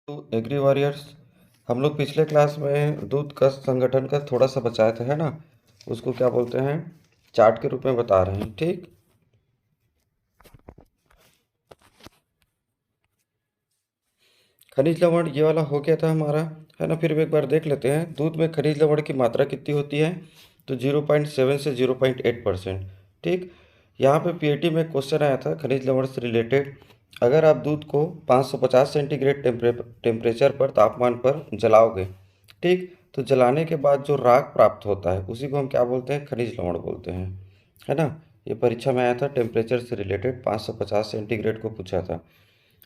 तो agree warriors, हम लोग पिछले क्लास में दूध का संगठन का थोड़ा सा बचाए थे, है ना। उसको क्या बोलते हैं, चार्ट के रूप में बता रहे हैं। ठीक, खनिज लवण ये वाला हो गया था हमारा, है ना। फिर भी एक बार देख लेते हैं दूध में खनिज लवण की मात्रा कितनी होती है। तो 0.7 से 0.8%। ठीक, यहाँ पे पीएटी में क्वेश्चन आया था खनिज लवण से रिलेटेड। अगर आप दूध को 550 सेंटीग्रेड टेम्परेचर पर तापमान पर जलाओगे, ठीक, तो जलाने के बाद जो राख प्राप्त होता है उसी को हम क्या बोलते हैं, खनिज लवण बोलते हैं, है ना। ये परीक्षा में आया था, टेम्परेचर से रिलेटेड 550 सेंटीग्रेड को पूछा था।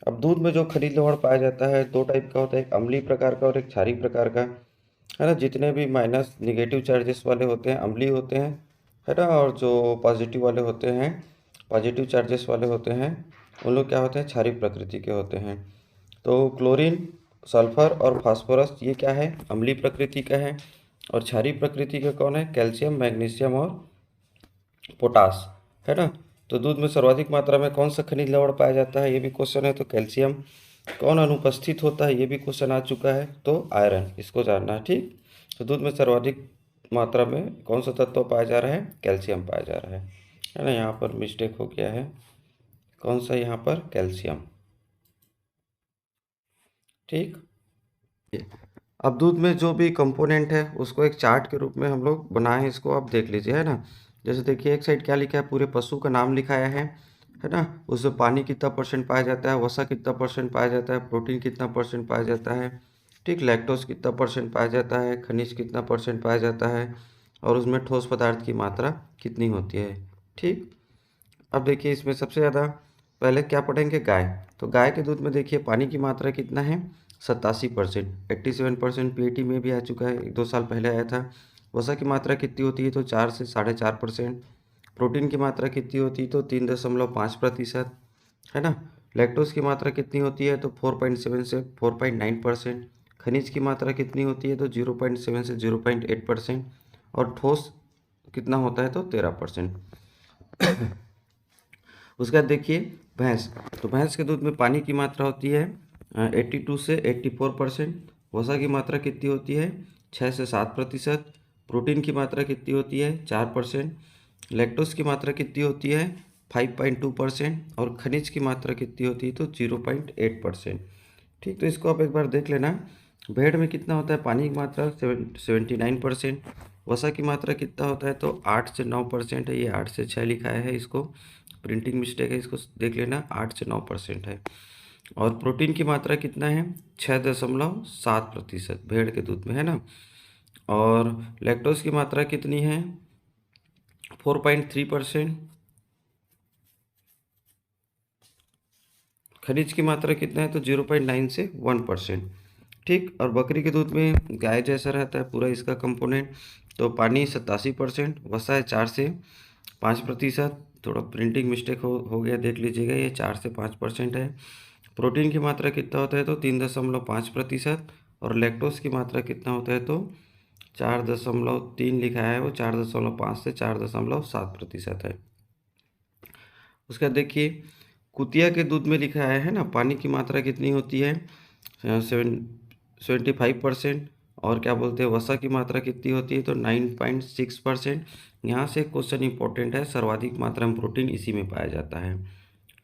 अब दूध में जो खनिज लवण पाया जाता है दो टाइप का होता है, एक अम्लीय प्रकार का और एक क्षारीय प्रकार का, है ना। जितने भी माइनस निगेटिव चार्जेस वाले होते हैं अम्लीय होते हैं, है ना। और जो पॉजिटिव वाले होते हैं, पॉजिटिव चार्जेस वाले होते हैं, उन लोग क्या होते हैं, क्षारीय प्रकृति के होते हैं। तो क्लोरीन, सल्फर और फास्फोरस ये क्या है, अम्लीय प्रकृति का है। और क्षारीय प्रकृति का कौन है, कैल्शियम, मैग्नीशियम और पोटास, है ना। तो दूध में सर्वाधिक मात्रा में कौन सा खनिज लवण पाया जाता है, ये भी क्वेश्चन है। तो कैल्शियम। कौन अनुपस्थित होता है, ये भी क्वेश्चन आ चुका है। तो आयरन, इसको जानना है। ठीक, तो दूध में सर्वाधिक मात्रा में कौन सा तत्व पाया जा रहा है, कैल्शियम पाया जा रहा है ना। यहाँ पर मिस्टेक हो गया है, कौन सा, यहाँ पर कैल्शियम। ठीक, अब दूध में जो भी कंपोनेंट है उसको एक चार्ट के रूप में हम लोग बनाए हैं, इसको आप देख लीजिए, है ना। जैसे देखिए एक साइड क्या लिखा है, पूरे पशु का नाम लिखाया है ना। उसमें पानी कितना परसेंट पाया जाता है, वसा कितना परसेंट पाया जाता है, प्रोटीन कितना परसेंट पाया जाता है, ठीक, लैक्टोज कितना परसेंट पाया जाता है, खनिज कितना परसेंट पाया जाता है, और उसमें ठोस पदार्थ की मात्रा कितनी होती है। ठीक, अब देखिए इसमें सबसे ज़्यादा पहले क्या पढ़ेंगे, गाय। तो गाय के दूध में देखिए पानी की मात्रा कितना है, 87%। 87% पीएटी में भी आ चुका है, 1-2 साल पहले आया था। वसा की मात्रा कितनी होती है, तो 4 से 4.5%। प्रोटीन की मात्रा कितनी होती है, तो 3.5%, है ना। लैक्टोज की मात्रा कितनी होती है, तो 4.7 से 4.9%। खनिज की मात्रा कितनी होती है, तो 0.7 से 0.8%। और ठोस कितना होता है, तो 13%। उसके बाद देखिए भैंस। तो भैंस के दूध में पानी की मात्रा होती है 82 से 84%। वसा की मात्रा कितनी होती है, 6 से 7%। प्रोटीन की मात्रा कितनी होती है, 4%। लैक्टोज की मात्रा कितनी होती है, 5.2%। और खनिज की मात्रा कितनी होती है, तो 0.8%। ठीक, तो इसको आप एक बार देख लेना। भेड़ में कितना होता है, पानी की मात्रा 79%। वसा की मात्रा कितना होता है, तो 8 से 9% है। ये 8 से 6 लिखाया है, इसको प्रिंटिंग मिस्टेक है, इसको देख लेना, 8 से 9% है। और प्रोटीन की मात्रा कितना है, 6.7% भेड़ के दूध में, है ना। और लैक्टोज की मात्रा कितनी है, 4.3%। खनिज की मात्रा कितना है, तो 0.9 से 1%। ठीक, और बकरी के दूध में गाय जैसा रहता है पूरा इसका कंपोनेंट। तो पानी 87%, वसा है 4 से 5%। थोड़ा प्रिंटिंग मिस्टेक हो गया, देख लीजिएगा, ये 4 से 5% है। प्रोटीन की मात्रा कितना होता है, तो 3.5%। और लैक्टोज की मात्रा कितना होता है, तो 4.3 लिखा है, वो 4.5 से 4.7% है। उसका देखिए कुतिया के दूध में लिखा है ना, पानी की मात्रा कितनी होती है, 75%। और क्या बोलते हैं, वसा की मात्रा कितनी होती है, तो 9.6%। यहाँ से क्वेश्चन इंपॉर्टेंट है, सर्वाधिक मात्रा में प्रोटीन इसी में पाया जाता है।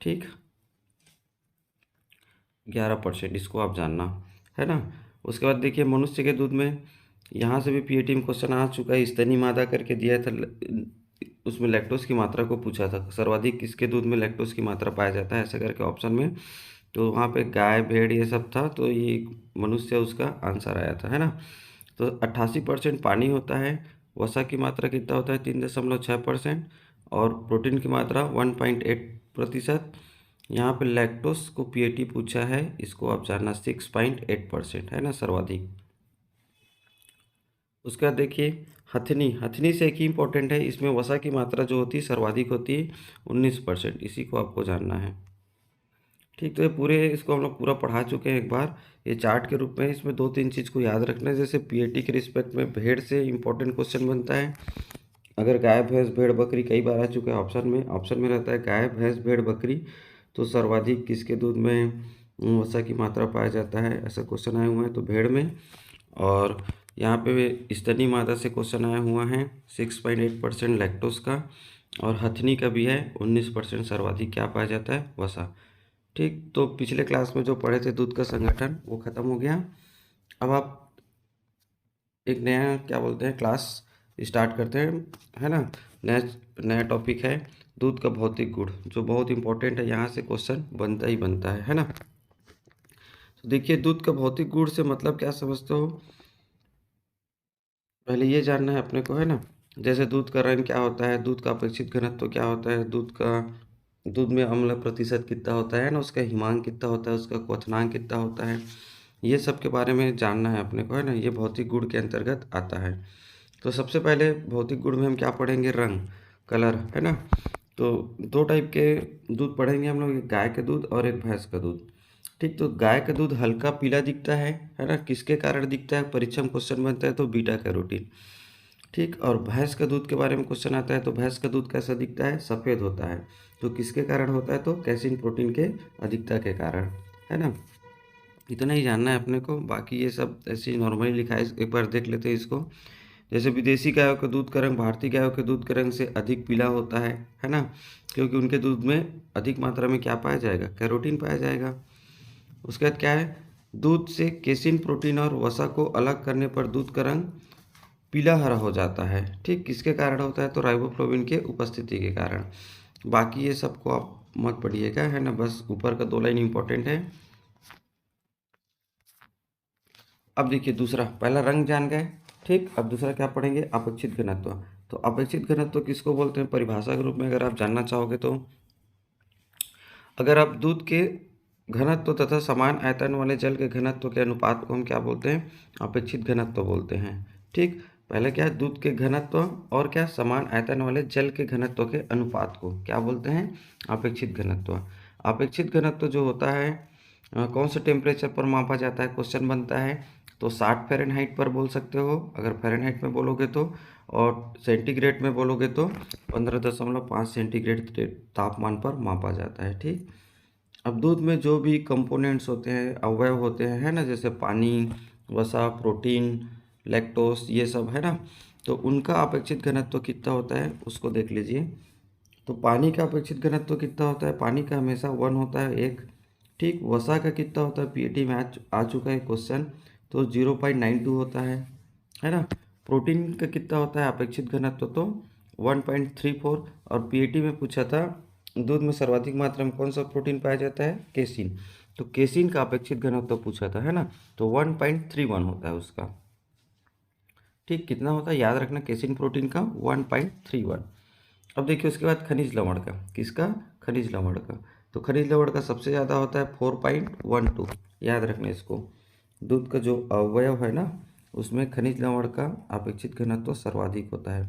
ठीक, 11%, इसको आप जानना, है ना। उसके बाद देखिए मनुष्य के दूध में, यहाँ से भी पीएटी में क्वेश्चन आ चुका है, स्तनी मादा करके दिया था। उसमें लैक्टोज की मात्रा को पूछा था, सर्वाधिक किसके दूध में लैक्टोज की मात्रा पाया जाता है, ऐसे करके ऑप्शन में। तो वहाँ पे गाय, भेड़ ये सब था, तो ये मनुष्य उसका आंसर आया था, है ना। तो 88% पानी होता है। वसा की मात्रा कितना होता है, 3.6%। और प्रोटीन की मात्रा 1.8%। यहाँ पे लैक्टोज को पीएटी पूछा है, इसको आप जानना, 6.8%, है ना, सर्वाधिक। उसका देखिए हथनी, हथनी से एक ही इम्पोर्टेंट है, इसमें वसा की मात्रा जो होती है सर्वाधिक होती है 19%, इसी को आपको जानना है। ठीक, तो ये पूरे इसको हम लोग पूरा पढ़ा चुके हैं एक बार, ये चार्ट के रूप में। इसमें 2-3 चीज़ को याद रखना है, जैसे पीएटी के रिस्पेक्ट में भेड़ से इंपॉर्टेंट क्वेश्चन बनता है। अगर गाय, भैंस, भेड़, बकरी कई बार आ चुका है ऑप्शन में रहता है गाय, भैंस, भेड़, बकरी। तो सर्वाधिक किसके दूध में वसा की मात्रा पाया जाता है, ऐसा क्वेश्चन आया हुआ है तो भेड़ में। और यहाँ पे स्तनी मादा से क्वेश्चन आया हुआ है 6.8% लैक्टोज का, और हथनी का भी है 19% सर्वाधिक क्या पाया जाता है, वसा। ठीक, तो पिछले क्लास में जो पढ़े थे दूध का संगठन वो खत्म हो गया। अब आप एक नया क्या बोलते हैं क्लास स्टार्ट करते हैं, है ना। नया नया टॉपिक है दूध का भौतिक गुण, जो बहुत इंपॉर्टेंट है, यहाँ से क्वेश्चन बनता ही बनता है ना। तो देखिए दूध का भौतिक गुण से मतलब क्या समझते हो, पहले ये जानना है अपने को, है ना। जैसे दूध का रंग क्या होता है, दूध का अपेक्षित घनत्व क्या होता है, दूध में अम्ल प्रतिशत कितना होता है ना, उसका हिमांक कितना होता है, उसका क्वथनांक कितना होता है, ये सब के बारे में जानना है अपने को, है ना। ये भौतिक गुण के अंतर्गत आता है। तो सबसे पहले भौतिक गुण में हम क्या पढ़ेंगे, रंग, कलर, है ना। तो दो टाइप के दूध पढ़ेंगे हम लोग, एक गाय का दूध और एक भैंस का दूध। ठीक, तो गाय का दूध हल्का पीला दिखता है ना, किसके कारण दिखता है, परीक्षा में क्वेश्चन बनता है तो बीटा कैरोटीन। ठीक, और भैंस का दूध के बारे में क्वेश्चन आता है तो भैंस का दूध कैसा दिखता है, सफ़ेद होता है। तो किसके कारण होता है, तो कैसीन प्रोटीन के अधिकता के कारण, है ना। इतना ही जानना है अपने को, बाकी ये सब ऐसे ही नॉर्मली लिखा है, एक बार देख लेते हैं इसको। जैसे विदेशी गायों के दूध का रंग भारतीय गायों के दूध के रंग से अधिक पीला होता है ना, क्योंकि उनके दूध में अधिक मात्रा में क्या पाया जाएगा, कैरोटीन पाया जाएगा। उसके बाद क्या है, दूध से केसिन प्रोटीन और वसा को अलग करने पर दूध का रंग पीला हरा हो जाता है। ठीक, किसके कारण होता है, तो राइबोफ्लाविन के उपस्थिति के कारण। बाकी ये सबको आप मत पढ़िएगा, है ना, बस ऊपर का 2 लाइन इंपॉर्टेंट है। अब देखिए दूसरा, पहला रंग जान गए, ठीक। अब दूसरा क्या पढ़ेंगे, अपेक्षित घनत्व। तो अपेक्षित घनत्व किसको बोलते हैं, परिभाषा के रूप में अगर आप जानना चाहोगे तो, अगर आप दूध के घनत्व तथा समान आयतन वाले जल के घनत्व के अनुपात को हम क्या बोलते हैं, अपेक्षित घनत्व बोलते हैं। ठीक, पहले क्या है, दूध के घनत्व और क्या, समान आयतन वाले जल के घनत्व के अनुपात को क्या बोलते हैं, अपेक्षित घनत्व। अपेक्षित घनत्व जो होता है कौन से टेम्परेचर पर मापा जाता है, क्वेश्चन बनता है तो 60 फ़ारेनहाइट पर बोल सकते हो अगर फ़ारेनहाइट में बोलोगे तो, और सेंटीग्रेड में बोलोगे तो 15.5 सेंटीग्रेड तापमान पर मापा जाता है। ठीक, अब दूध में जो भी कंपोनेंट्स होते हैं, अवयव होते हैं, है ना, जैसे पानी, वसा, प्रोटीन, लैक्टोस, ये सब, है ना, तो उनका अपेक्षित घनत्व कितना होता है उसको देख लीजिए। तो पानी का अपेक्षित घनत्व कितना होता है, पानी का हमेशा 1 होता है, 1। ठीक, वसा का कितना होता है, पीएटी में आ चुका है क्वेश्चन, तो 0.92 होता है ना। प्रोटीन का कितना होता है अपेक्षित घनत्व, तो 1.34। और पीएटी में पूछा था दूध में सर्वाधिक मात्रा में कौन सा प्रोटीन पाया जाता है, केसिन। तो केसिन का अपेक्षित घनत्व पूछा था, है ना, तो 1.31 होता है उसका। ठीक, कितना होता है याद रखना, केसिन प्रोटीन का 1.31। अब देखिए उसके बाद खनिज लवण का, किसका, खनिज लवण का। तो खनिज लवण का सबसे ज़्यादा होता है 4.12, याद रखना इसको। दूध का जो अवयव है ना उसमें खनिज लवण का अपेक्षित घनत्व सर्वाधिक होता है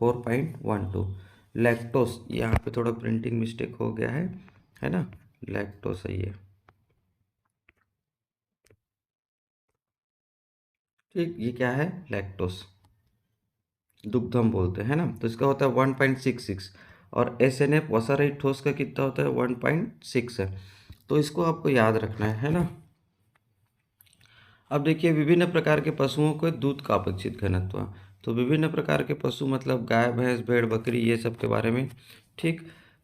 4.12। लैक्टोस, यहाँ पे थोड़ा प्रिंटिंग मिस्टेक हो गया है ना, लैक्टोस है ये। ठीक, ये क्या है, लैक्टोस, दुग्धम बोलते हैं ना, तो इसका होता है 1.66। और SNF वसा रहित ठोस का कितना होता है, 1.6 है। तो इसको आपको याद रखना है ना। अब देखिए विभिन्न प्रकार के पशुओं के दूध का अपेक्षित घनत्व। तो विभिन्न प्रकार के पशु मतलब गाय, भैंस, भेड़, बकरी, ये सब के बारे में। ठीक,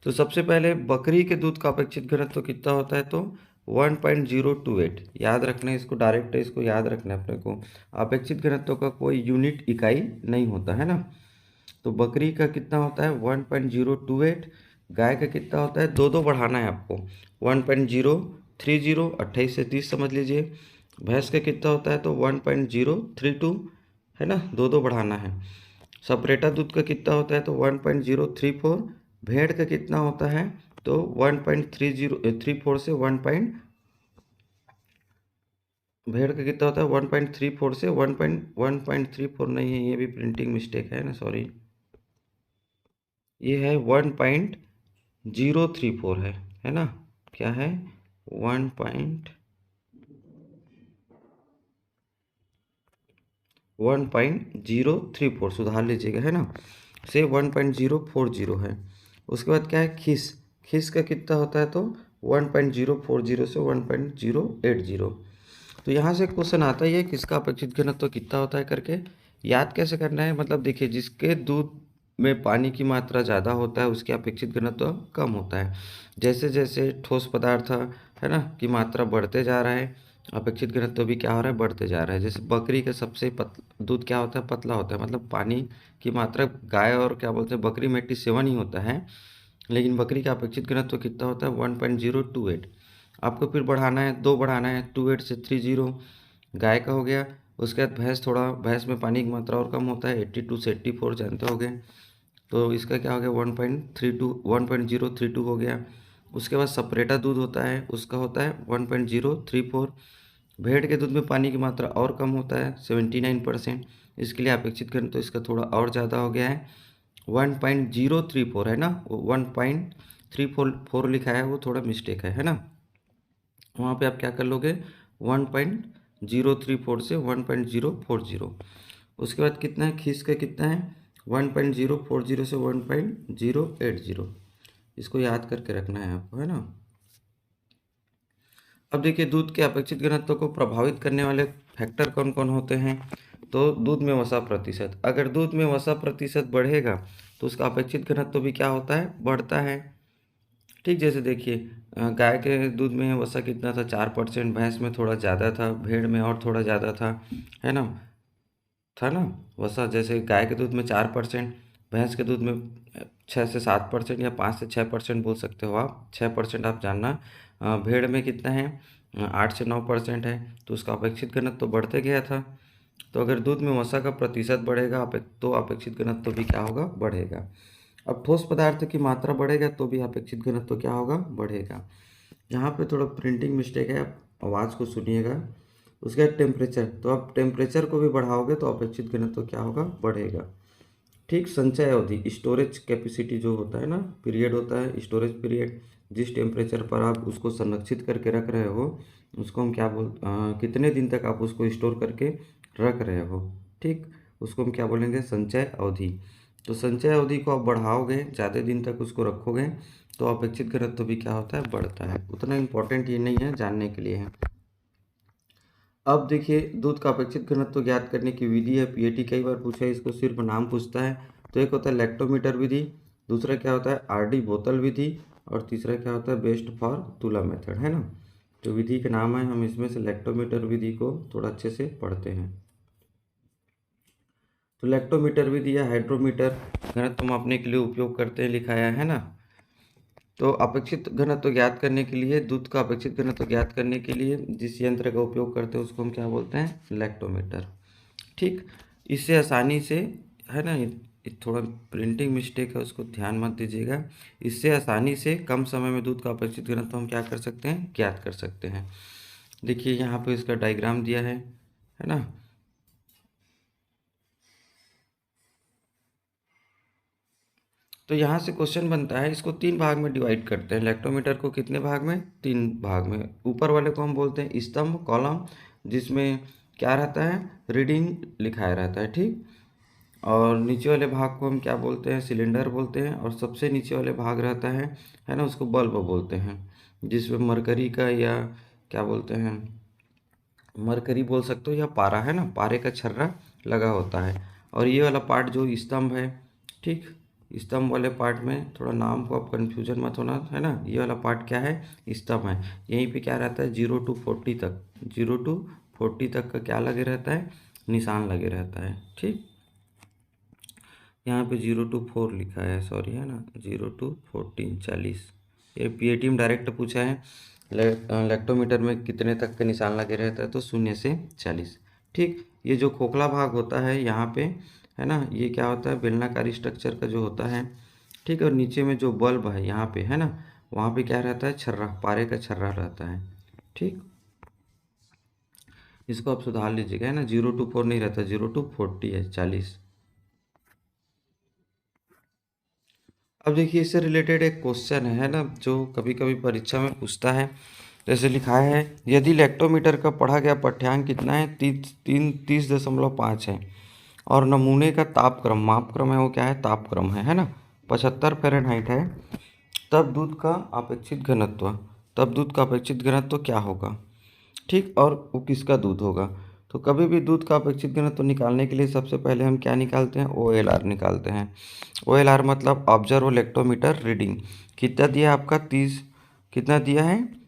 तो सबसे पहले बकरी के दूध का अपेक्षित घनत्व कितना होता है, तो 1.028। याद रखना है इसको, डायरेक्ट इसको याद रखना है अपने को। अपेक्षित घनत्व का कोई यूनिट इकाई नहीं होता है ना। तो बकरी का कितना होता है 1.028। गाय का कितना होता है, दो दो बढ़ाना है आपको, 1.030, 28 से 30 समझ लीजिए। भैंस का कितना होता है, तो 1.032, है ना, दो दो बढ़ाना है। सपरेटा दूध का कितना होता है, तो 1.034। भेड़ का कितना होता है, तो 1.3034 से 1 पॉइंट, भेड़ का कितना होता है 1.34 से 1.34 नहीं है, ये भी प्रिंटिंग मिस्टेक है ना, सॉरी, ये है 1.034 है ना, क्या है 1.034, सुधार लीजिएगा, है ना, से 1.040 है। उसके बाद क्या है, खिस, खिस का कितना होता है, तो 1.040 से 1.080। तो यहाँ से क्वेश्चन आता ही है किसका अपेक्षित घनत्व कितना होता है करके। याद कैसे करना है, मतलब देखिए जिसके दूध में पानी की मात्रा ज़्यादा होता है उसके अपेक्षित घनत्व कम होता है। जैसे जैसे ठोस पदार्थ है ना की मात्रा बढ़ते जा रहा है, अपेक्षित घनत्व भी क्या हो रहा है, बढ़ते जा रहा है। जैसे बकरी का सबसे दूध क्या होता है, पतला होता है, मतलब पानी की मात्रा गाय और क्या बोलते हैं बकरी में 87 ही होता है, लेकिन बकरी का अपेक्षित घनत्व कितना होता है 1.028। आपको फिर बढ़ाना है, 2 बढ़ाना है, 28 से 30 गाय का हो गया। उसके बाद भैंस में पानी की मात्रा और कम होता है, 82 से 84 जानते होगे, तो इसका क्या हो गया 1.032 हो गया। उसके बाद सपरेटा दूध होता है, उसका होता है 1.034। भेड़ के दूध में पानी की मात्रा और कम होता है 79%, इसके लिए अपेक्षित घनत्व तो इसका थोड़ा और ज़्यादा हो गया है 1.034 है ना, 1.344 लिखा है, वो थोड़ा मिस्टेक है ना। वहाँ पे आप क्या कर लोगे 1.034 से 1.040। उसके बाद कितना है खींच का कितना है 1.040 से 1.080। इसको याद करके रखना है आपको, है ना। अब देखिए दूध के अपेक्षित घनत्व को प्रभावित करने वाले फैक्टर कौन कौन होते हैं। तो दूध में वसा प्रतिशत, अगर दूध में वसा प्रतिशत बढ़ेगा तो उसका अपेक्षित घनत्व भी क्या होता है, बढ़ता है। ठीक, जैसे देखिए गाय के दूध में वसा कितना था 4%, भैंस में थोड़ा ज़्यादा था, भेड़ में और थोड़ा ज़्यादा था, है ना, था ना वसा। जैसे गाय के दूध में 4%, भैंस के दूध में 6 से 7% या 5 से 6% बोल सकते हो आप, 6% आप जानना। भेड़ में कितना है 8 से 9% है, तो उसका अपेक्षित घनत्व तो बढ़ते गया था। तो अगर दूध में वसा का प्रतिशत बढ़ेगा तो अपेक्षित घनत्व भी क्या होगा, बढ़ेगा। अब ठोस पदार्थ की मात्रा बढ़ेगा तो भी अपेक्षित घनत्व क्या होगा, बढ़ेगा। यहाँ पे थोड़ा प्रिंटिंग मिस्टेक है, आप आवाज़ को सुनिएगा। उसके बाद टेम्परेचर, तो आप टेम्परेचर को भी बढ़ाओगे तो अपेक्षित घनत्व क्या होगा, बढ़ेगा। ठीक, संचय अवधि, स्टोरेज कैपेसिटी जो होता है ना, पीरियड होता है स्टोरेज पीरियड, जिस टेम्परेचर पर आप उसको संरक्षित करके रख रहे हो उसको हम क्या कितने दिन तक आप उसको स्टोर करके रख रहे हो, ठीक, उसको हम क्या बोलेंगे, संचय अवधि। तो संचय अवधि को आप बढ़ाओगे, ज़्यादा दिन तक उसको रखोगे तो अपेक्षित घनत्व भी क्या होता है, बढ़ता है। उतना इम्पोर्टेंट ये नहीं है, जानने के लिए है। अब देखिए दूध का अपेक्षित घनत्व ज्ञात करने की विधि है, पीएटी कई बार पूछा है, इसको सिर्फ नाम पूछता है। तो एक होता है लैक्टोमीटर विधि, दूसरा क्या होता है आरडी बोतल विधि, और तीसरा क्या होता है बेस्ट फॉर तुला मेथड, है ना। तो विधि के नाम है, हम इसमें से लैक्टोमीटर विधि को थोड़ा अच्छे से पढ़ते हैं। तो लैक्टोमीटर विधि या हाइड्रोमीटर घनत्व मापने के लिए उपयोग करते हैं, लिखाया है ना। तो अपेक्षित घनत्व ज्ञात करने के लिए, दूध का अपेक्षित घनत्व ज्ञात करने के लिए जिस यंत्र का उपयोग करते हैं उसको हम क्या बोलते हैं, लैक्टोमीटर। ठीक, इससे आसानी से, है ना, ये थोड़ा प्रिंटिंग मिस्टेक है उसको ध्यान मत दीजिएगा। इससे आसानी से कम समय में दूध का अपेक्षित घनत्व हम क्या कर सकते हैं, ज्ञात कर सकते हैं। देखिए यहाँ पे इसका डायग्राम दिया है ना। तो यहाँ से क्वेश्चन बनता है, इसको 3 भाग में डिवाइड करते हैं। लैक्टोमीटर को कितने भाग में, 3 भाग में। ऊपर वाले को हम बोलते हैं स्तंभ, कॉलम, जिसमें क्या रहता है, रीडिंग लिखाया रहता है, ठीक। और नीचे वाले भाग को हम क्या बोलते हैं, सिलेंडर बोलते हैं। और सबसे नीचे वाले भाग रहता है ना, उसको बल्ब बोलते हैं, जिसमें मरकरी का या क्या बोलते हैं, मरकरी बोल सकते हो या पारा, है ना, पारे का छर्रा लगा होता है। और ये वाला पार्ट जो स्तंभ है, ठीक, स्तंभ वाले पार्ट में थोड़ा नाम को आप कन्फ्यूजन मत होना, है ना। ये वाला पार्ट क्या है, स्तंभ है। यहीं पे क्या रहता है 0 to 40 तक, 0 to 40 तक का क्या लगे रहता है, निशान लगे रहता है, ठीक। यहाँ पे 0 to 4 लिखा है, सॉरी, है ना, 0 to 14 40। ये पीएटी में डायरेक्ट पूछा है लैक्टोमीटर में कितने तक के निशान लगे रहता है, तो 0 से 40। ठीक, ये जो खोखला भाग होता है यहाँ पे, है ना, ये क्या होता है बेलनाकारी स्ट्रक्चर का जो होता है, ठीक। और नीचे में जो बल्ब है यहाँ पे, है ना, वहाँ पे क्या रहता है, छर्रा, पारे का छर्रा रहता है, ठीक। इसको आप सुधार लीजिएगा, है ना, 0 to 4 नहीं रहता, 0 to 40 है, 40। अब देखिए इससे रिलेटेड एक क्वेश्चन है ना, जो कभी कभी परीक्षा में पूछता है। जैसे लिखा है, यदि लैक्टोमीटर का पढ़ा गया पाठ्यांक कितना है, 30.5 है, और नमूने का तापक्रम, मापक्रम है वो क्या है, तापक्रम है ना, 75 फ़ारेनहाइट है, तब दूध का अपेक्षित घनत्व तब दूध का अपेक्षित घनत्व तो क्या होगा, ठीक, और वो किसका दूध होगा। तो कभी भी दूध का अपेक्षित घनत्व निकालने के लिए सबसे पहले हम क्या निकालते हैं, OLR निकालते हैं। OLR मतलब ऑब्जर्व लैक्टोमीटर रीडिंग। कितना दिया है आपका 30, कितना दिया है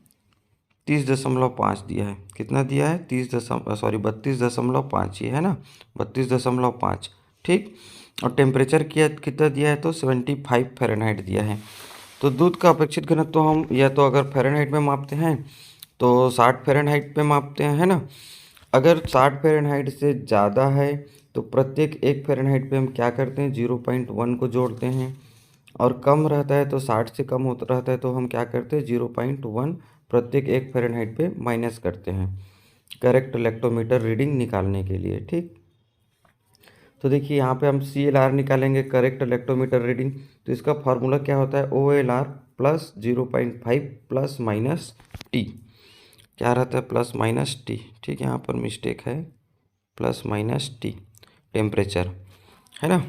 30.5 दिया है, कितना दिया है 32.5 ये है ना, 32.5, ठीक। और टेम्परेचर कितना दिया है, तो 75 फ़ारेनहाइट दिया है। तो दूध का अपेक्षित घनत्व तो हम या तो अगर फ़ारेनहाइट में मापते हैं तो 60 फ़ारेनहाइट पे मापते हैं, है ना। अगर 60 फ़ारेनहाइट से ज़्यादा है तो प्रत्येक 1 फ़ारेनहाइट पे हम क्या करते हैं, 0.1 को जोड़ते हैं। और कम रहता है तो 60 से कम होता रहता है तो हम क्या करते हैं, 0.1 प्रत्येक 1 फ़ारेनहाइट पे माइनस करते हैं करेक्ट लैक्टोमीटर रीडिंग निकालने के लिए, ठीक। तो देखिए यहाँ पे हम CLR निकालेंगे करेक्ट लैक्टोमीटर रीडिंग। तो इसका फार्मूला क्या होता है, OLR plus 0.5 plus minus T, क्या रहता है प्लस माइनस टी, ठीक। यहाँ पर मिस्टेक है, प्लस माइनस टी टेम्परेचर, है ना,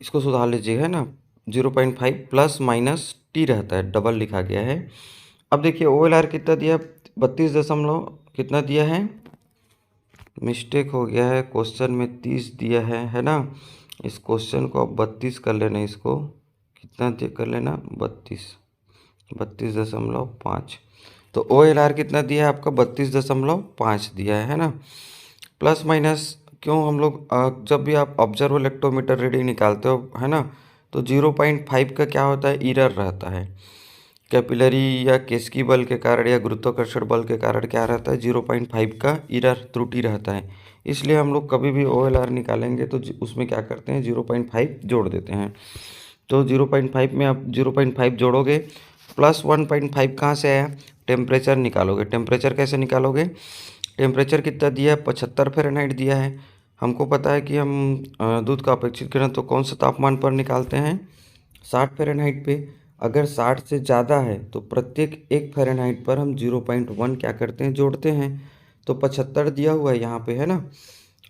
इसको सुधार लीजिएगा, है ना। 0.5 प्लस माइनस टी रहता है, डबल लिखा गया है। अब देखिए OLR कितना दिया, 32 दशमलव कितना दिया है, मिस्टेक हो गया है, क्वेश्चन में 30 दिया है ना। इस क्वेश्चन को अब 32 कर लेना, इसको कितना कर लेना 32.5। तो OLR कितना दिया है आपका 32.5 दिया है ना। प्लस माइनस क्यों हम लोग जब भी आप ऑब्जर्व इलेक्ट्रोमीटर रीडिंग निकालते हो, है ना, तो 0.5 का क्या होता है, इरर रहता है। कैपिलरी या केस्की बल के कारण या गुरुत्वाकर्षण बल के कारण क्या रहता है, 0.5 का इरर त्रुटि रहता है। इसलिए हम लोग कभी भी OLR निकालेंगे तो उसमें क्या करते हैं, 0.5 जोड़ देते हैं। तो 0.5 में आप 0.5 जोड़ोगे, प्लस 1.5 कहाँ से आया, टेम्परेचर निकालोगे। टेम्परेचर कैसे निकालोगे, टेम्परेचर कितना दिया है, 75 फ़ारेनहाइट दिया है। हमको पता है कि हम दूध का अपेक्षित घनत्व तो कौन से तापमान पर निकालते हैं, 60 फ़ारेनहाइट पे। अगर 60 से ज़्यादा है तो प्रत्येक 1 फ़ारेनहाइट पर हम 0.1 क्या करते हैं, जोड़ते हैं। तो 75 दिया हुआ है यहाँ पे, है ना।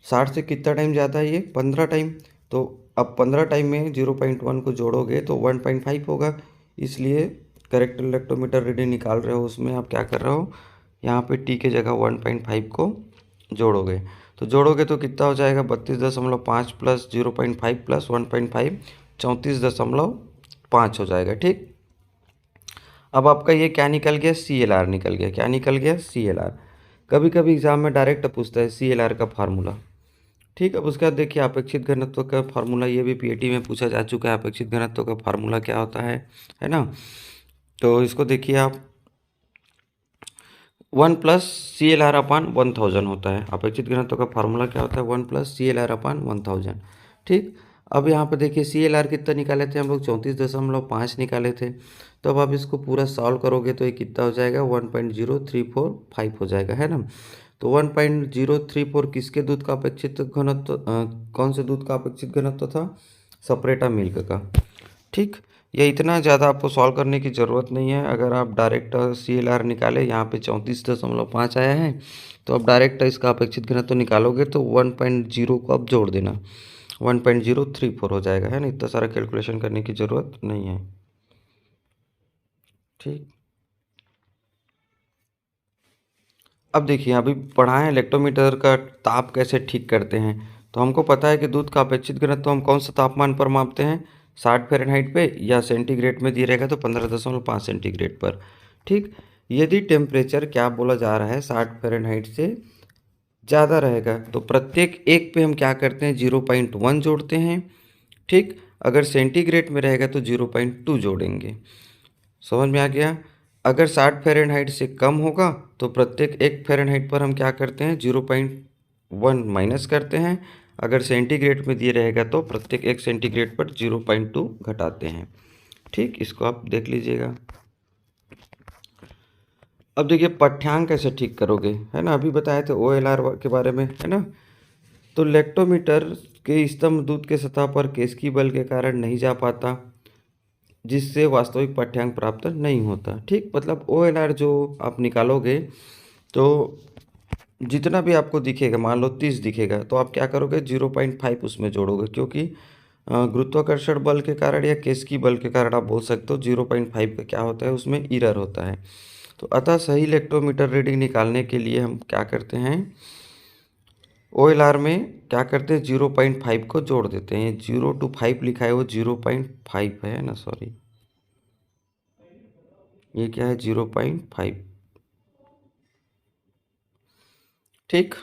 60 से कितना टाइम ज़्यादा है, ये 15 टाइम। तो अब 15 टाइम में 0.1 को जोड़ोगे तो 1.5 होगा। इसलिए करेक्ट इलेक्ट्रोमीटर रीडिंग निकाल रहे हो उसमें आप क्या कर रहे हो, यहाँ पे टी के जगह 1.5 को जोड़ोगे। तो जोड़ोगे तो कितना हो जाएगा, 32.5 प्लस 0.5 प्लस 1.5, 34.5 हो जाएगा, ठीक। अब आपका ये क्या निकल गया, CLR निकल गया। क्या निकल गया, CLR। कभी कभी एग्जाम में डायरेक्ट पूछता है CLR का फार्मूला, ठीक। अब उसके बाद देखिए अपेक्षित घनत्व का फार्मूला, ये भी PAT में पूछा जा चुका है, अपेक्षित घनत्व का फार्मूला क्या होता है ना। तो इसको देखिए आप, 1 प्लस CLR अपान 1000 होता है। अपेक्षित घनत्व का फार्मूला क्या होता है, 1 प्लस CLR अपान 1000, ठीक। अब यहाँ पे देखिए CLR कितना निकाले थे हम लोग, 34.5 निकाले थे। तो अब आप इसको पूरा सॉल्व करोगे तो ये कितना हो जाएगा, 1.0345 हो जाएगा, है ना। तो 1.034 किसके दूध का अपेक्षित घनत्व, कौन से दूध का अपेक्षित घनत्व था, सपरेटा मिल्क का, ठीक। ये इतना ज़्यादा आपको सॉल्व करने की ज़रूरत नहीं है। अगर आप डायरेक्ट CLR निकाले, यहाँ पे 34.5 आया है, तो आप डायरेक्ट इसका अपेक्षित घनत्व निकालोगे तो 1.0 को आप जोड़ देना, 1.034 हो जाएगा, है ना। इतना सारा कैलकुलेशन करने की ज़रूरत नहीं है, ठीक। अब देखिए अभी पढ़ा है इलेक्ट्रोमीटर का ताप कैसे ठीक करते हैं। तो हमको पता है कि दूध का अपेक्षित घनत्व हम कौन सा तापमान पर मापते हैं, 60 फ़ारेनहाइट पे, या सेंटीग्रेड में दिया रहेगा तो 15.5 सेंटीग्रेड पर, ठीक। यदि टेम्परेचर क्या बोला जा रहा है 60 फ़ारेनहाइट से ज़्यादा रहेगा तो प्रत्येक एक पे हम क्या करते हैं, 0.1 जोड़ते हैं, ठीक। अगर सेंटीग्रेड में रहेगा तो 0.2 जोड़ेंगे। समझ में आ गया। अगर 60 फ़ारेनहाइट से कम होगा तो प्रत्येक 1 फ़ारेनहाइट पर हम क्या करते हैं, 0.1 माइनस करते हैं। अगर सेंटीग्रेड में दिए रहेगा तो प्रत्येक 1 सेंटीग्रेड पर 0.2 घटाते हैं, ठीक। इसको आप देख लीजिएगा। अब देखिए पाठ्यांक कैसे ठीक करोगे, है ना। अभी बताए थे OLR के बारे में, है ना। तो लैक्टोमीटर के स्तंभ दूध के सतह पर केस्की बल के कारण नहीं जा पाता, जिससे वास्तविक पाठ्यांक प्राप्त नहीं होता, ठीक। मतलब OLR जो आप निकालोगे तो जितना भी आपको दिखेगा, मान लो 30 दिखेगा तो आप क्या करोगे, 0.5 उसमें जोड़ोगे, क्योंकि गुरुत्वाकर्षण बल के कारण या केस्की बल के कारण आप बोल सकते हो 0.5 का क्या होता है, उसमें एरर होता है। तो अतः सही इलेक्ट्रोमीटर रीडिंग निकालने के लिए हम क्या करते हैं, OLR में क्या करते हैं 0.5 को जोड़ देते हैं। 0 to 5 लिखा है, वो 0.5 है ना, सॉरी ये क्या है 0.5। ठीक,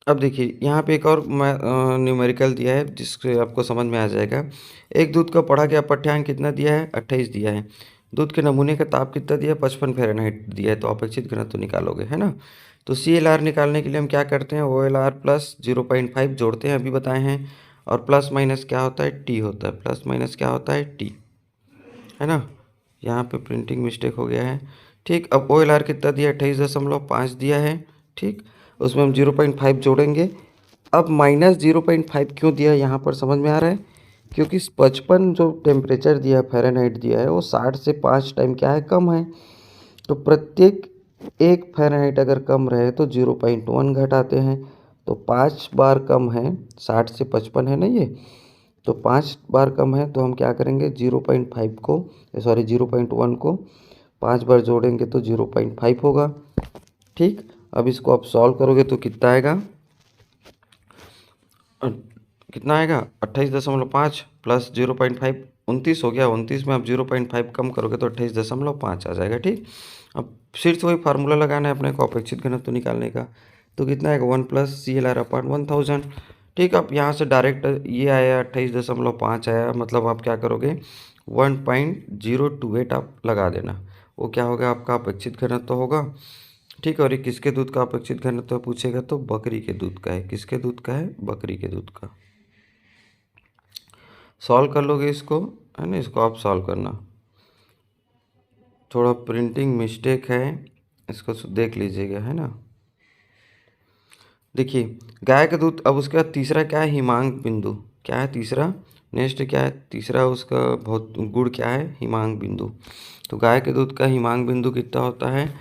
अब देखिए यहाँ पे एक और न्यूमेरिकल दिया है जिससे आपको समझ में आ जाएगा। एक दूध का पढ़ा गया पाठ्यांक कितना दिया है, 28 दिया है। दूध के नमूने का ताप कितना दिया है, 55 फ़ारेनहाइट दिया है। तो अपेक्षित घनत्व निकालोगे, है ना। तो CLR निकालने के लिए हम क्या करते हैं, OLR प्लस 0.5 जोड़ते हैं, अभी बताए हैं, और प्लस माइनस क्या होता है, T होता है, प्लस माइनस क्या होता है, T, है ना। यहाँ पे प्रिंटिंग मिस्टेक हो गया है। ठीक, अब OLR कितना दिया, 28.5 दिया है। ठीक, उसमें हम 0.5 जोड़ेंगे। अब माइनस 0.5 क्यों दिया यहाँ पर समझ में आ रहा है, क्योंकि 55 जो टेम्परेचर दिया है फ़ारेनहाइट दिया है, वो 60 से 5 टाइम क्या है, कम है। तो प्रत्येक 1 फ़ारेनहाइट अगर कम रहे तो 0.1 घटाते हैं। तो 5 बार कम है, 60 से 55 है ना ये, तो 5 बार कम है, तो हम क्या करेंगे 0.5 को, सॉरी 0.1 को 5 बार जोड़ेंगे तो 0.5 होगा। ठीक, अब इसको आप सॉल्व करोगे तो कितना आएगा, कितना आएगा 28.5 प्लस 0.5, 29 हो गया। 29 में आप 0.5 कम करोगे तो 28.5 आ जाएगा। ठीक, अब फिर से वही फार्मूला लगाना है अपने को अपेक्षित घनत्व निकालने का। तो कितना आएगा 1 प्लस CLR अपॉन 1000। ठीक, अब यहाँ से डायरेक्ट ये आया 28.5 आया, मतलब आप क्या करोगे 1.028 आप लगा देना, वो क्या होगा आपका अपेक्षित घनत्व होगा। ठीक है, और ये किसके दूध का अपेक्षित घनत्व पूछेगा तो बकरी के दूध का है। किसके दूध का है, बकरी के दूध का। सॉल्व कर लोगे इसको, है ना, इसको आप सॉल्व करना। थोड़ा प्रिंटिंग मिस्टेक है, इसको देख लीजिएगा, है ना। देखिए गाय का दूध, अब उसके बाद तीसरा क्या है, हिमांक बिंदु। क्या है तीसरा, नेक्स्ट क्या है तीसरा, उसका बहुत गुण क्या है, हिमांक बिंदु। तो गाय के दूध का हिमांक बिंदु कितना होता है,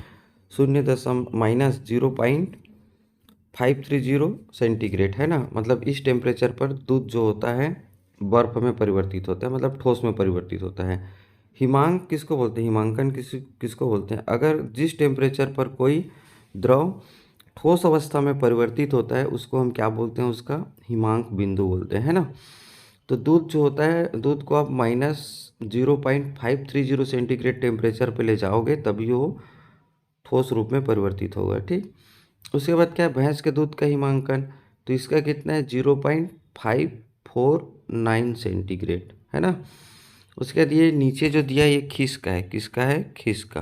0.530 सेंटीग्रेड, है ना। मतलब इस टेम्परेचर पर दूध जो होता है बर्फ़ में परिवर्तित होता है, मतलब ठोस में परिवर्तित होता है। हिमांक किसको बोलते हैं, हिमांकन किसको बोलते हैं, अगर जिस टेम्परेचर पर कोई द्रव ठोस अवस्था में परिवर्तित होता है उसको हम क्या बोलते हैं, उसका हिमांक बिंदु बोलते हैं, है ना। तो दूध जो होता है, दूध को आप -0.530 सेंटीग्रेड टेम्परेचर पे ले जाओगे तभी वो ठोस रूप में परिवर्तित होगा। ठीक, उसके बाद क्या है, भैंस के दूध का हिमांकन, तो इसका कितना है 0.549 सेंटीग्रेड, है ना। उसके बाद ये नीचे जो दिया ये खीस का है, किसका है, खीस का,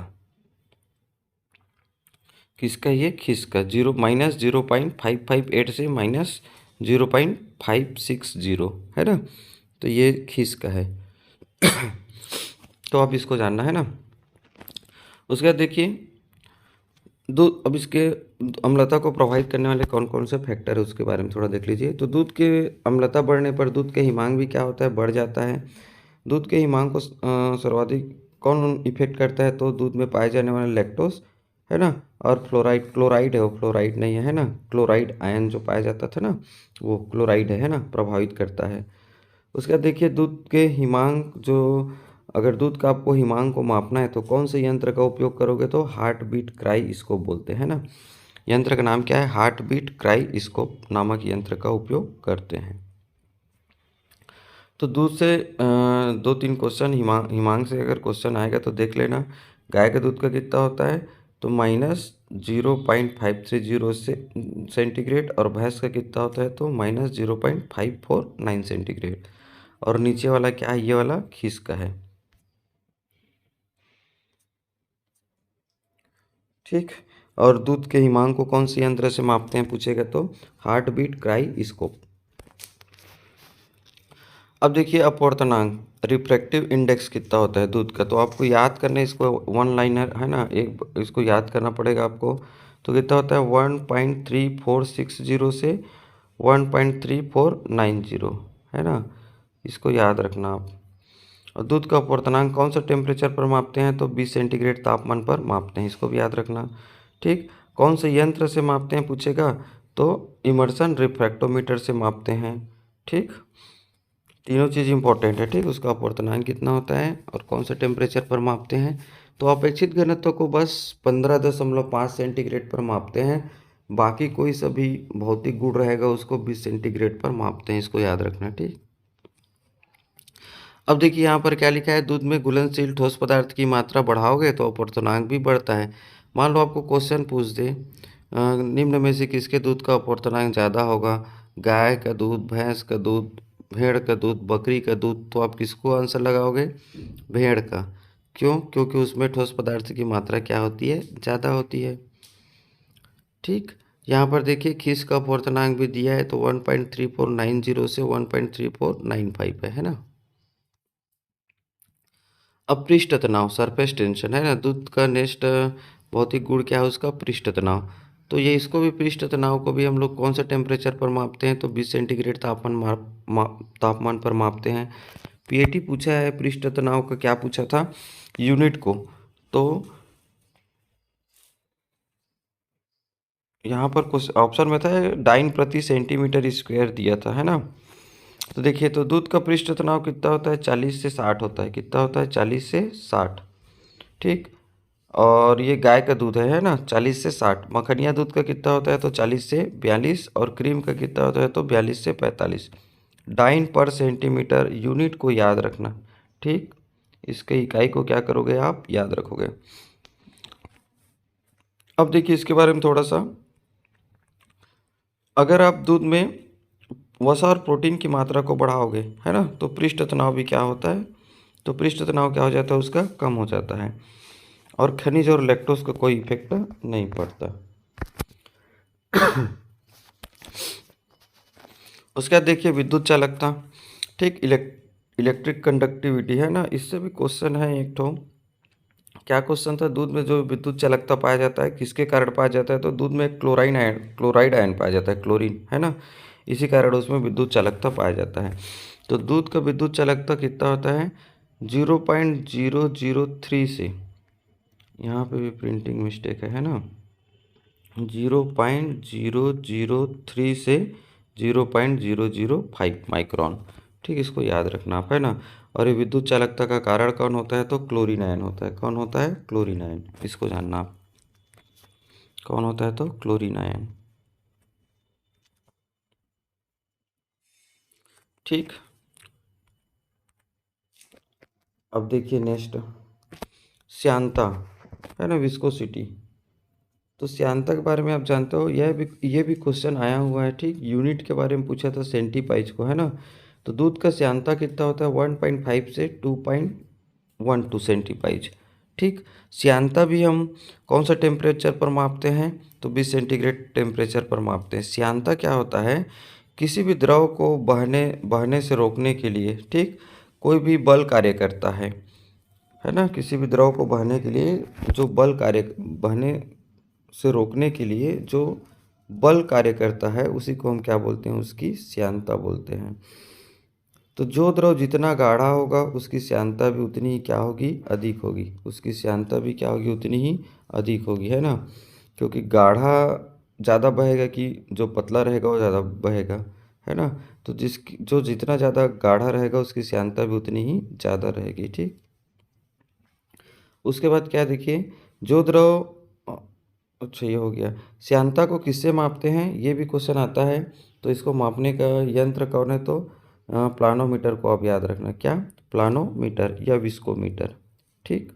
किसका, ये खीस का, -0.558 से -0.560, है ना। तो ये खीस का है। तो आप इसको जानना है ना। उसके बाद देखिए दूध, अब इसके अम्लता को प्रभावित करने वाले कौन कौन से फैक्टर है उसके बारे में थोड़ा देख लीजिए। तो दूध के अम्लता बढ़ने पर दूध के हिमांक भी क्या होता है, बढ़ जाता है। दूध के हिमांक को सर्वाधिक कौन इफेक्ट करता है, तो दूध में पाए जाने वाले लैक्टोज, है ना, और फ्लोराइड, क्लोराइड है वो, फ्लोराइड नहीं है ना, क्लोराइड आयन जो पाया जाता था ना, वो क्लोराइड है ना, प्रभावित करता है। उसके बाद देखिए दूध के हिमांक जो, अगर दूध का आपको हिमांक को मापना है तो कौन से यंत्र का उपयोग करोगे, तो हार्ट बीट क्राई स्कोप बोलते हैं ना। यंत्र का नाम क्या है, हार्ट बीट क्राई स्कोप नामक यंत्र का उपयोग करते हैं। तो दूध से 2-3 क्वेश्चन हिमांक से अगर क्वेश्चन आएगा तो देख लेना। गाय के दूध का कितना होता है, तो -0.530 से सेंटीग्रेड, और भैंस का कितना होता है तो -0.549 सेंटीग्रेड, और नीचे वाला क्या है, ये वाला खीस का है। ठीक, और दूध के हिमांक को कौन से यंत्र से मापते हैं पूछेगा तो हार्ट बीट क्राई स्कोप। अब देखिए अपवर्तनांक, रिफ्रैक्टिव इंडेक्स कितना होता है दूध का, तो आपको याद करना है इसको, वन लाइनर है ना, एक इसको याद करना पड़ेगा आपको। तो कितना होता है 1.3460 से 1.3490, है ना, इसको याद रखना आप। और दूध का अपवर्तनांक कौन सा टेम्परेचर पर मापते हैं, तो 20 सेंटीग्रेड तापमान पर मापते हैं, इसको भी याद रखना। ठीक, कौन से यंत्र से मापते हैं पूछेगा, तो इमर्सन रिफ्रैक्टोमीटर से मापते हैं। ठीक, तीनों चीज़ इंपॉर्टेंट है। ठीक, उसका अपवर्तनांक कितना होता है और कौन से टेम्परेचर पर मापते हैं। तो अपेक्षित घनत्व को बस 15.5 सेंटीग्रेड पर मापते हैं, बाकी कोई सभी भौतिक गुण रहेगा उसको 20 सेंटीग्रेड पर मापते हैं, इसको याद रखना। ठीक, अब देखिए यहाँ पर क्या लिखा है, दूध में घुलनशील ठोस पदार्थ की मात्रा बढ़ाओगे तो अपवर्तनांक भी बढ़ता है। मान लो आपको क्वेश्चन पूछ दे निम्न में से किसके दूध का अपवर्तनांक ज़्यादा होगा, गाय का दूध, भैंस का दूध, भेड़ का दूध, बकरी का दूध, तो आप किसको आंसर लगाओगे, भेड़ का। क्यों? क्योंकि उसमें ठोस पदार्थ की मात्रा क्या होती है, ज़्यादा होती है। ठीक, यहाँ पर देखिए खीस का अपवर्तनांक भी दिया है, तो 1.3490 से 1.3495 है ना। अब पृष्ठ तनाव, सरफेस टेंशन है ना, दूध का नेक्स्ट भौतिक गुण क्या है उसका, पृष्ठ तनाव। तो ये इसको भी पृष्ठ तनाव को भी हम लोग कौन सा टेम्परेचर पर मापते हैं, तो 20 सेंटीग्रेड तापमान पर मापते हैं। पीएटी पूछा है पृष्ठ तनाव का, क्या पूछा था, यूनिट को। तो यहाँ पर कुछ ऑप्शन में था डाइन प्रति सेंटीमीटर स्क्वायर दिया था, है ना। तो देखिए, तो दूध का पृष्ठ तनाव कितना होता है, 40 से 60 होता है। कितना होता है, 40 से 60। ठीक, और ये गाय का दूध है ना, 40 से 60। मखनिया दूध का कितना होता है, तो 40 से 42, और क्रीम का कितना होता है, तो 42 से 45। डाइन पर सेंटीमीटर, यूनिट को याद रखना। ठीक, इसके इकाई को क्या करोगे, आप याद रखोगे। अब देखिए इसके बारे में थोड़ा सा, अगर आप दूध में वसा और प्रोटीन की मात्रा को बढ़ाओगे, है ना, तो पृष्ठ तनाव भी क्या होता है, तो पृष्ठ तनाव क्या हो जाता है, उसका कम हो जाता है, और खनिज और लैक्टोज का कोई इफेक्ट नहीं पड़ता। उसके बाद देखिए विद्युत चालकता। ठीक, इलेक्ट्रिक कंडक्टिविटी है ना, इससे भी क्वेश्चन है एक तो। क्या क्वेश्चन था, दूध में जो विद्युत चालकता पाया जाता है किसके कारण पाया जाता है, तो दूध में क्लोराइड आयन पाया जाता है, क्लोरीन, है ना, इसी कारण उसमें विद्युत चालकता पाया जाता है। तो दूध का विद्युत चालकता कितना होता है, 0.003 से, यहाँ पे भी प्रिंटिंग मिस्टेक है ना, 0.003 से 0.005 माइक्रोन। ठीक, इसको याद रखना आप, है ना। और ये विद्युत चालकता का कारण कौन होता है, तो क्लोरीन आयन होता है। कौन होता है, क्लोरीन आयन, इसको जानना आप, कौन होता है, तो क्लोरीन आयन। ठीक, अब देखिए नेक्स्ट, श्यानता, है ना, विस्कोसिटी। तो श्यानता के बारे में आप जानते हो, ये भी क्वेश्चन आया हुआ है। ठीक, यूनिट के बारे में पूछा था सेंटीपाइज को, है ना। तो दूध का श्यानता कितना होता है, 1.5 से 2.12 सेंटीपाइज। ठीक, श्यानता भी हम कौन सा टेम्परेचर पर मापते हैं, तो 20 सेंटीग्रेड टेम्परेचर पर मापते हैं। श्यानता क्या होता है, किसी भी द्रव को बहने बहने से रोकने के लिए, ठीक, कोई भी बल कार्य करता है ना, किसी भी द्रव को बहने के लिए जो बल कार्य, बहने से रोकने के लिए जो बल कार्य करता है, उसी को हम क्या बोलते हैं, उसकी श्यानता बोलते हैं। तो जो द्रव जितना गाढ़ा होगा उसकी श्यानता भी उतनी ही क्या होगी, अधिक होगी। उसकी श्यानता भी क्या होगी, उतनी ही अधिक होगी, है ना। क्योंकि गाढ़ा ज़्यादा बहेगा कि जो पतला रहेगा वो ज़्यादा बहेगा, है ना। तो जो जितना ज़्यादा गाढ़ा रहेगा उसकी श्यानता भी उतनी ही ज़्यादा रहेगी। ठीक, उसके बाद क्या देखिए, जो द्रव अच्छा ये हो गया। श्यानता को किससे मापते हैं, ये भी क्वेश्चन आता है। तो इसको मापने का यंत्र कौन है, तो प्लानोमीटर को आप याद रखना। क्या, प्लानोमीटर या विस्कोमीटर। ठीक,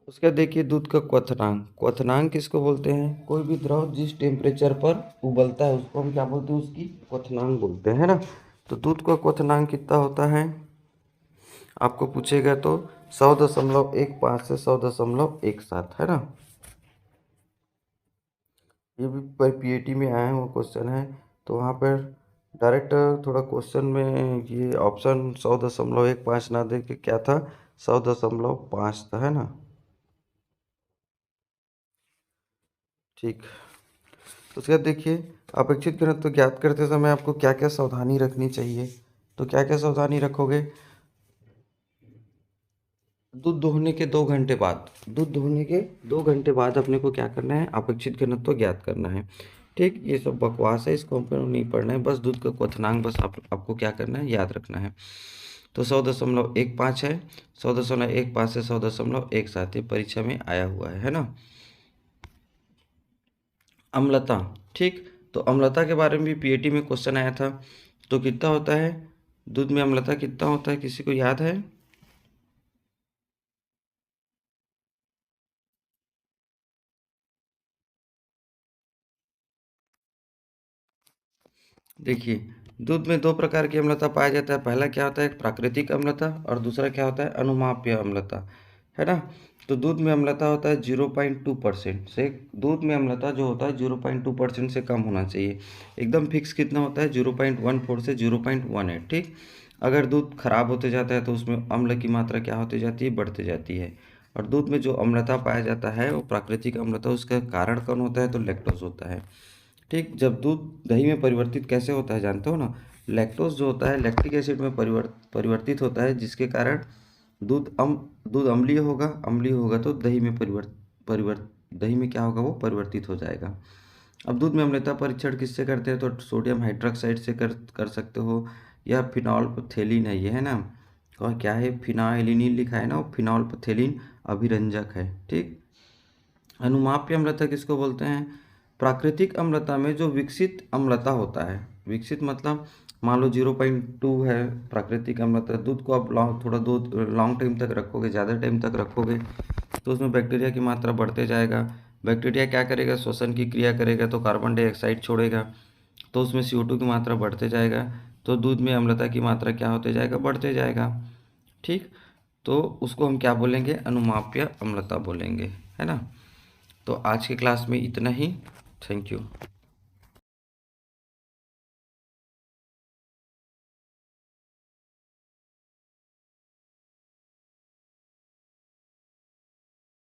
उसके बाद देखिए दूध का क्वथनांक। क्वथनांक किसको बोलते हैं, कोई भी द्रव जिस टेम्परेचर पर उबलता है उसको हम क्या बोलते हैं, उसकी क्वथनांक बोलते हैं, है ना। तो दूध का क्वथनांक कितना होता है, आपको पूछेगा तो 100.15 से 100.17, है ना। ये भी पर पीएटी में आया हुआ क्वेश्चन है। तो वहाँ पर डायरेक्ट थोड़ा क्वेश्चन में ये ऑप्शन 100.15 ना दे के क्या था, 100.5 था, है ना। ठीक, तो उसके बाद देखिए, अपेक्षित घनत्व ज्ञात करते समय आपको क्या क्या सावधानी रखनी चाहिए। तो क्या क्या सावधानी रखोगे, दूध दोहने के 2 घंटे बाद अपने को क्या करना है, अपेक्षित घनत्व ज्ञात करना है। ठीक, ये सब बकवास है, इसको हमको नहीं पढ़ना है, बस दूध का क्वथनांक बस आपको क्या करना है, याद रखना है। तो 100.15 है, 100.15 से 100.17 ये परीक्षा में आया हुआ है ना। अम्लता, ठीक, तो अम्लता के बारे में भी पीएटी में क्वेश्चन आया था। तो कितना होता है दूध में अम्लता, कितना होता है, किसी को याद है? देखिए, दूध में 2 प्रकार की अम्लता पाया जाता है। पहला क्या होता है, एक प्राकृतिक अम्लता, और दूसरा क्या होता है, अनुमाप्य अम्लता, है ना। तो दूध में अम्लता होता है 0.2% से, दूध में अम्लता जो होता है 0.2% से कम होना चाहिए। एकदम फिक्स कितना होता है, 0.14 से 0.18। ठीक, अगर दूध खराब होते जाता है तो उसमें अम्ल की मात्रा क्या होती जाती है, बढ़ती जाती है। और दूध में जो अम्लता पाया जाता है वो प्राकृतिक अम्लता, उसका कारण कौन होता है, तो लैक्टोज होता है। ठीक, जब दूध दही में परिवर्तित कैसे होता है जानते हो ना, लैक्टोज जो होता है लैक्टिक एसिड में परिवर्तित होता है, जिसके कारण दूध अम्लीय होगा तो दही में दही में क्या होगा, वो परिवर्तित हो जाएगा। अब दूध में अम्लता परीक्षण किससे करते हैं, तो सोडियम हाइड्रोक्साइड से कर सकते हो, या फिनॉल्फथेलिन है ये, है ना। और क्या है, फिनाइलिनिल लिखा है ना, वो फिनॉल्फथेलिन अभिरंजक है। ठीक, अनुमाप्य अम्लता किसको बोलते हैं, प्राकृतिक अम्लता में जो विकसित अम्लता होता है, विकसित मतलब मान लो 0.2 है प्राकृतिक अम्लता, दूध को आप थोड़ा दूध लॉन्ग टाइम तक रखोगे, ज़्यादा टाइम तक रखोगे तो उसमें बैक्टीरिया की मात्रा बढ़ते जाएगा। बैक्टीरिया क्या करेगा, श्वसन की क्रिया करेगा तो कार्बन डाइऑक्साइड छोड़ेगा, तो उसमें CO2 की मात्रा बढ़ते जाएगा, तो दूध में अम्लता की मात्रा क्या होते जाएगा, बढ़ते जाएगा। ठीक, तो उसको हम क्या बोलेंगे, अनुमाप्य अम्लता बोलेंगे, है ना। तो आज के क्लास में इतना ही। Thank you.